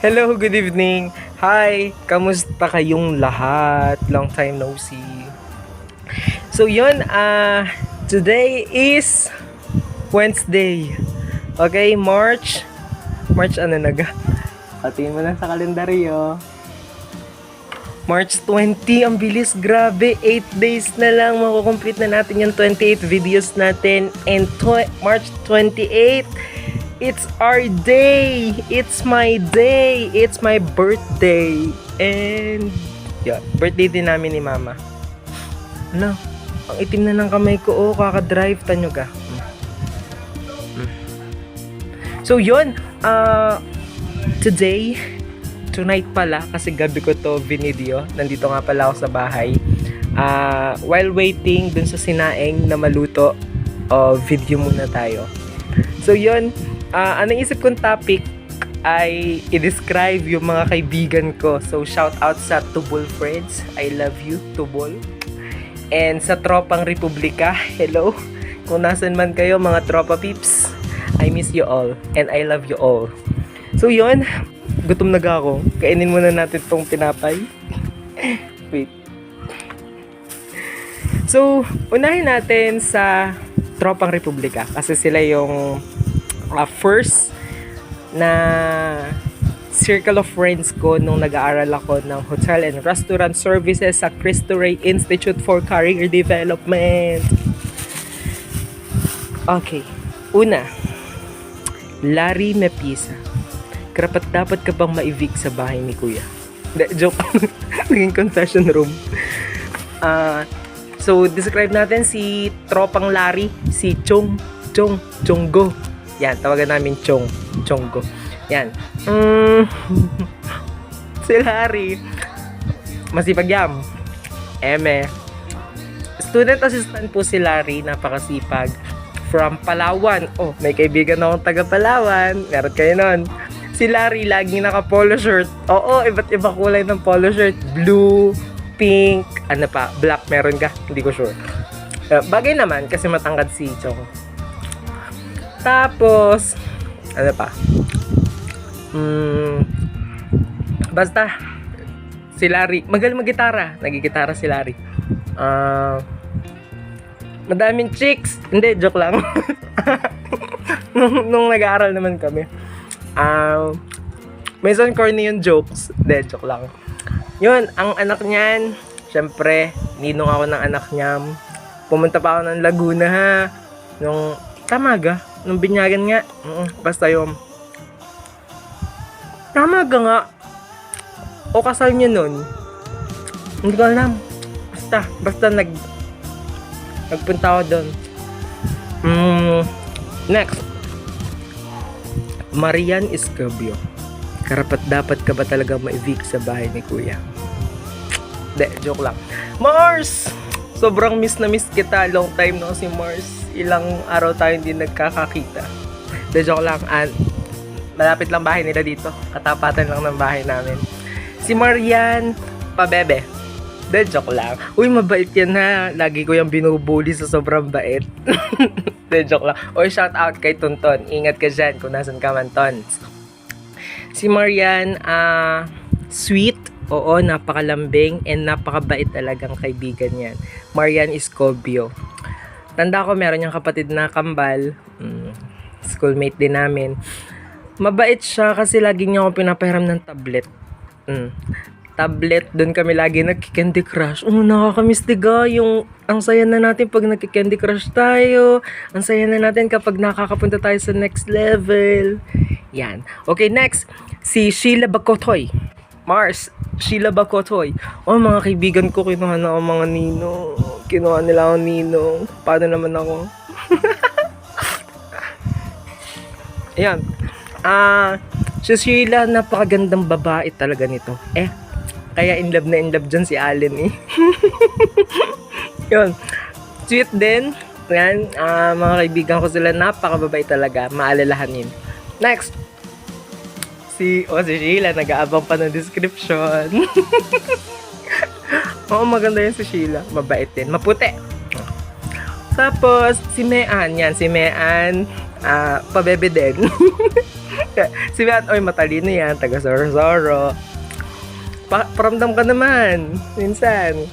Hello, good evening. Hi, kamusta kayong lahat? Long time no see. So yun, today is Wednesday. Okay, March ano naga? Patingin mo lang sa kalendaryo. March 20, ang bilis, grabe. 8 days na lang, makukomplete na natin yung 28 videos natin. And March 28, it's our day! It's my day! It's my birthday! And, yun, birthday din namin ni Mama. Ano? Ang itim na ng kamay ko, oh, kakadrive, tanyo ka. So, yun, tonight pala, kasi gabi ko to video, nandito nga pala ako sa bahay. While waiting dun sa sinaing na maluto, video muna tayo. So, yun, anong isip kong topic ay i-describe yung mga kaibigan ko. So, shout out sa Tubol friends. I love you, Tubol. And sa Tropang Republika, hello. Kung nasan man kayo, mga tropa peeps, I miss you all and I love you all. So, yun, gutom na ako. Kainin muna natin tong tinapay. Wait. So, unahin natin sa Tropang Republika kasi sila yung first na circle of friends ko nung nag-aaral ako ng Hotel and Restaurant Services sa Cristo Rey Institute for Career Development. Okay. Una, Larry Mepisa. Karapat dapat ka bang ma-evict sa bahay ni Kuya? Joke. Naging confession room. So, describe natin si Tropang Larry, si Chonggo. Yan, tawagan namin Chonggo. Yan. Si Larry, masipag yam. Student assistant po si Larry, napakasipag. From Palawan. Oh, may kaibigan akong taga Palawan. Meron kayo nun. Si Larry, laging naka-polo shirt. Oo, iba't ibang kulay ng polo shirt. Blue, pink, ano pa, black meron ka? Hindi ko sure. Bagay naman, kasi matangkad si Chong. Tapos, ano pa? Basta, si Larry, magaling mag-gitara. Nagigitara si Larry. Madaming chicks. Hindi, joke lang. nung nag-aaral naman kami. Minsan corny yung jokes. Hindi, joke lang. Yun, ang anak niyan, syempre, ninong ako ng anak niya. Pumunta pa ako ng Laguna ha. Nung, tamaga, nung binyagan nga. Basta yung, tamaga nga. O kasal niya nun. Hindi ko alam. Basta nagpunta ako doon. Next. Marian Escobio. Karapat dapat ka ba talaga ma-evict sa bahay ni Kuya? De, joke lang. Mars! Sobrang miss na miss kita. Long time no si Mars. Ilang araw tayo hindi nagkakakita. De, joke lang. Malapit lang bahay nila dito. Katapatan lang ng bahay namin. Si Marian, pabebe. De, joke lang. Uy, mabait yan ha. Lagi ko yung binubuli sa sobrang bait. De, joke lang. Uy, shout out kay Tonton. Ingat ka dyan kung nasan ka man, Tons. Si Marian, sweet. Oo, napakalambing and napakabait talagang kaibigan yan. Marian Escobio. Tanda ko, meron niyang kapatid na kambal. Schoolmate din namin. Mabait siya kasi lagi niya ako pinapahiram ng tablet. Tablet, doon kami lagi nagki-Candy Crush. Nakakamiss diga yung ang saya na natin pag nagki-Candy Crush tayo. Ang saya na natin kapag nakakapunta tayo sa next level. Yan. Okay, next. Si Sheila Bacotoy. Mars, Sheila Bacotoy. Oh, mga kaibigan ko, kinuha na ako mga ninong. Kinuha nila ako ninong. Paano naman ako? Ayan. Si Sheila, napakagandang babae talaga nito. Kaya in love dyan si Allen eh. Yun. Sweet din. Yan. Mga kaibigan ko sila, napakababay talaga. Maalalahanin. Next. Si Sheila, nag-aabang pa ng description. Oo, maganda yun si Sheila. Mabait din. Maputi. Tapos, si Mean. Yan, si Mean. Pabebe din. Si Mian, oy, matalino yan, taga Sorosoro. Paramdam ka naman, minsan.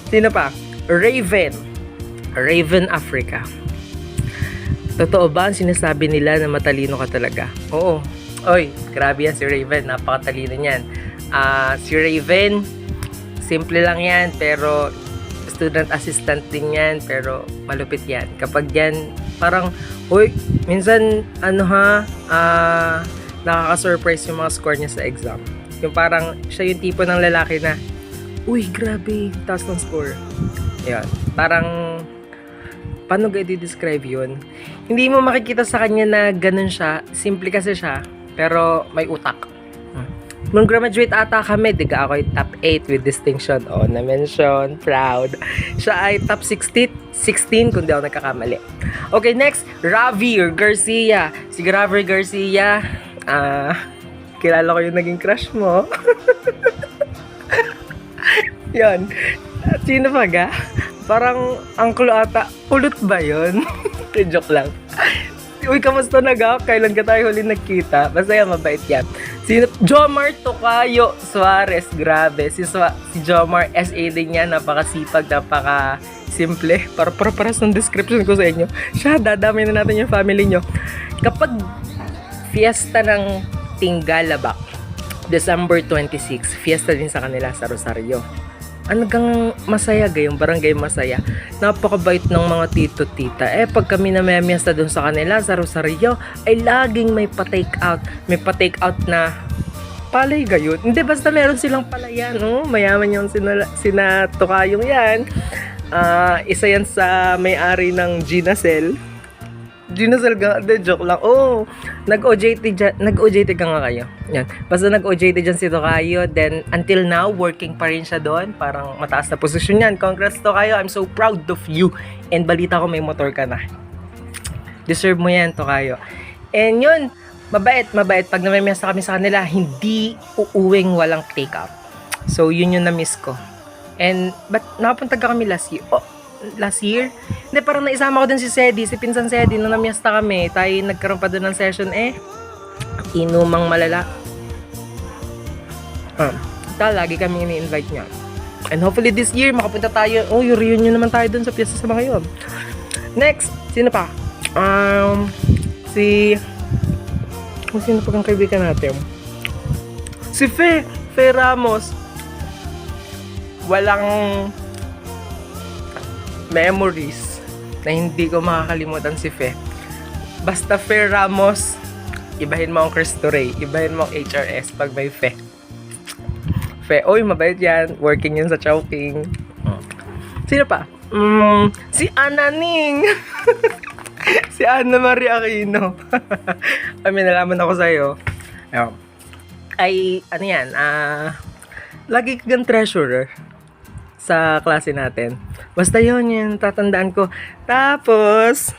Sino pa? Raven. Raven Africa. Totoo ba ang sinasabi nila na matalino ka talaga? Oo. Oy, grabe yan si Raven, napakatalino niyan. Si Raven, simple lang yan, pero student assistant din yan, pero malupit yan. Kapag yan, parang, uy, minsan, nakaka-surprise yung mga score niya sa exam. Yung parang, siya yung tipo ng lalaki na, uy, grabe, taas ng score. Yan, parang, paano ga i-describe yun? Hindi mo makikita sa kanya na ganun siya, simple kasi siya, pero may utak. Nung graduate ata kami, diga ako ay top 8 with distinction. Oh, na-mention, proud. Siya ay top 16 kung di ako nagkakamali. Okay, next, Ravi Garcia. Si Ravi Garcia, kilala ko yung naging crush mo. Yan. Sino pa ga? Parang angklo ata. Ulot ba yun? Joke lang. Uy, kamusta na ga? Kailan ka tayo huli nagkita? Basta yan, mabait yan. Jomar Tocayo Suarez, grabe. Si Jomar, SA din niya, napakasipag, napaka-simple. Para sa description ko sa inyo. Siya, dadami na natin yung family nyo. Kapag fiesta ng Tinggalabak, December 26, fiesta din sa kanila sa Rosario. Hanggang masaya gayong barangay masaya. Napakabait ng mga tito-tita. Pag kami na may miesta doon sa kanila sa Rosario, ay laging may pa-take out. May pa-take out na palay gayon. Hindi, basta meron silang palayan. No? Mayaman yung sinatukayong yan. Isa yan sa may-ari ng Ginacel. Ginacel ka? De, joke lang. Oh, nag-OJT ka nga kayo. Yan. Basta nag-OJT dyan si Tocayo. Then, until now, working pa rin siya doon. Parang mataas na posisyon yan. Congrats, Tocayo. I'm so proud of you. And balita ko may motor ka na. Deserve mo yan, Tocayo. And yun, mabait. Pag namimiyasa kami sa kanila, hindi uuwing walang take-out. So, yun yung na-miss ko. And, but nakapunta ka kami last year. Last year? Hindi, parang naisama ko dun si Sedi, si Pinsan Sedi, nung namiyasta kami, tayo nagkaroon pa dun ng session, inumang malala. Lagi kami ini-invite niya. And hopefully this year, makapunta tayo, yung reunion naman tayo dun sa piyesta sa mga yun. Next, sino pa? Sino pa kang kaibigan natin? Si Fe Ramos. Walang memories na hindi ko makakalimutan si Fe. Basta Fe Ramos, ibahin mo ang Cristo Rey, ibahin mo ang HRS pag may Fe. Fe, oy, mabait yan. Working yan sa Chowking. Sino pa? Si Ana Ning. Si Ana Maria Aquino. May nalaman ako sa'yo. Ay, ano yan, lagi kang treasurer sa klase natin. Basta yun, tatandaan ko. Tapos,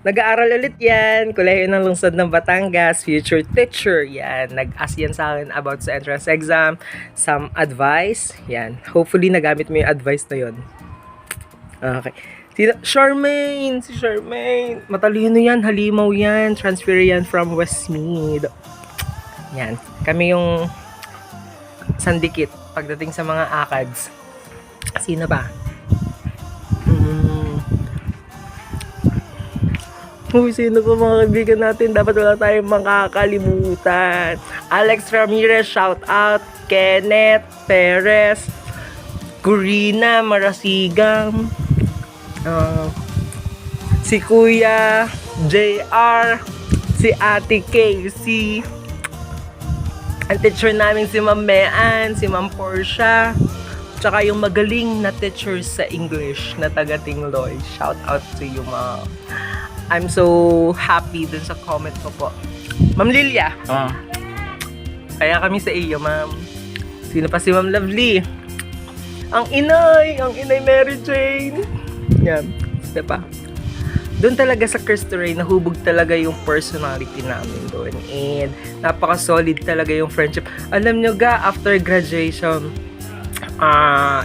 nag-aaral ulit yan. Kolehiyo ng Lungsod ng Batangas. Future teacher. Yan. Nag-ask yan sa akin about sa entrance exam. Some advice. Yan. Hopefully, nagamit mo yung advice na yun. Okay. Si Charmaine. Matalino yan. Halimaw yan. Transfer yan from Westmead. Yan. Kami yung sandikit pagdating sa mga ACADS. Sino ba? Sino po mga kaibigan natin? Dapat wala tayong makakalimutan. Alex Ramirez, shout out. Kenneth Perez, Corina Marasigang, si Kuya JR, si Ate Casey, ang teacher namin si Ma'am Mean, si Ma'am Portia, tsaka yung magaling na teacher sa English na taga Tingloy. Shout out to you, Ma'am. I'm so happy dun sa comment mo po. Ma'am Lilia. Kaya kami sa iyo, Ma'am. Sino pa si Ma'am Lovely? Ang inay Mary Jane. Yan, diba? Doon talaga sa Cristo Rey, nahubog talaga yung personality namin doon. And napaka-solid talaga yung friendship. Alam nyo ga, after graduation,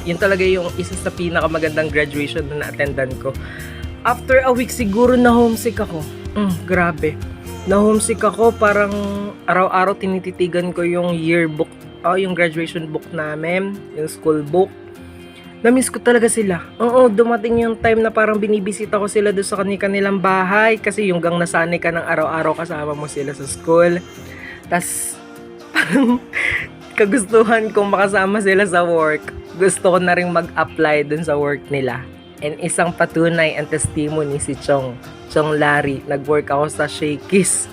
yun talaga yung isa sa pinakamagandang graduation na na-attendan ko. After a week, siguro na homesick ako. Grabe. Na-homesick ako, parang araw-araw tinititigan ko yung yearbook, yung graduation book namin, yung school book. Na-miss ko talaga sila. Oo, dumating yung time na parang binibisita ko sila doon sa kanilang bahay kasi yung gang nasanay ka ng araw-araw kasama mo sila sa school. Tas parang kagustuhan kong makasama sila sa work. Gusto ko na rin mag-apply dun sa work nila. And isang patunay ang testimony si Chong Larry. Nag-work ako sa Shakey's.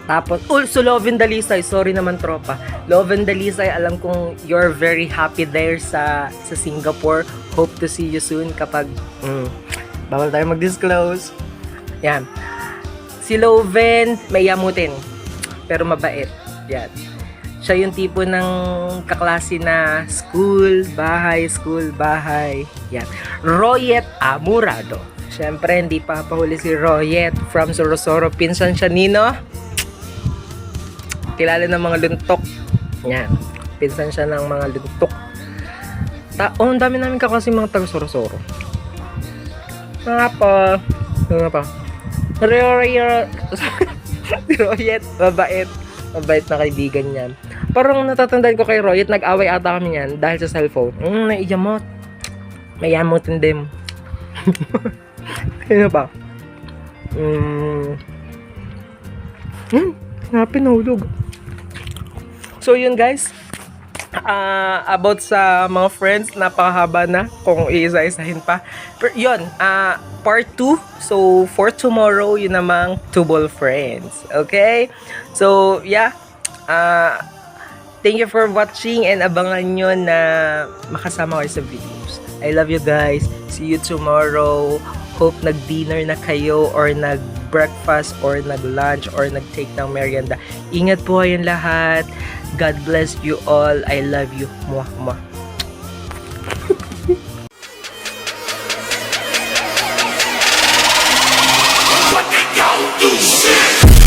Tapos, also Loven Dalisay, sorry naman tropa. Loven Dalisay, alam kong you're very happy there sa Singapore. Hope to see you soon kapag, bawal tayo mag-disclose. Yan. Si Loven, may yamutin. Pero mabait. Yan. Siya yung tipo ng kaklase na school, bahay. Yan. Royet Amurado. Siyempre, hindi pa pahuli si Royet from Sorosoro. Pinsan siya nino. Kilala ng mga luntok. Yan. Pinsan siya ng mga luntok. Ang dami namin kaklase mga taga Sorosoro. Nga pa. Royet, mabait na kaibigan niyan. Parang natatandaan ko kay Royet, nag-away ata kami niyan dahil sa cellphone. Naiyamot. May yamotin din. Ano ba? Pinahulog. So yun guys, about sa mga friends, napakahaba na kung iisa-isahin pa. Pero yun, part 2. So for tomorrow, yun namang Tubol Friends. Okay? So yeah, thank you for watching and abangan nyo na makasama kayo sa videos. I love you guys. See you tomorrow. Hope nag-dinner na kayo or nag-breakfast or nag-lunch or nag-take ng merienda. Ingat po kayong lahat. God bless you all. I love you. Mwah, mwah. What they gon' do shit?